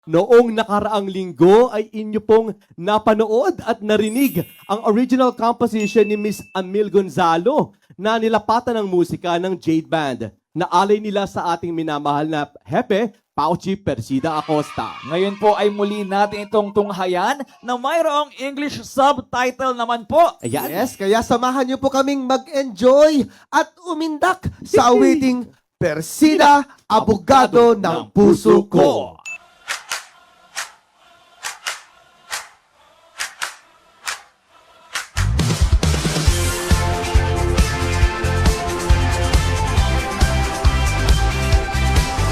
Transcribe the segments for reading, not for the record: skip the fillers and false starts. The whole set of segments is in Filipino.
Noong nakaraang linggo ay inyo pong napanood at narinig ang original composition ni Miss Amil Gonzalo na nilapatan ng musika ng Jade Band. Naalay nila sa ating minamahal na Hepe, Pauchi Persida Acosta. Ngayon po ay muli natin itong tunghayan na mayroong English subtitle naman po. Ayan. Yes, kaya samahan niyo po kaming mag-enjoy at umindak sa awiting Persida, Abogado ng Puso Ko.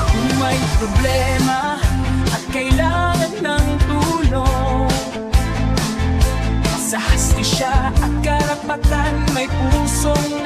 Kung may problema at kailangan ng tulong, sa hastisya at karapatan may pusong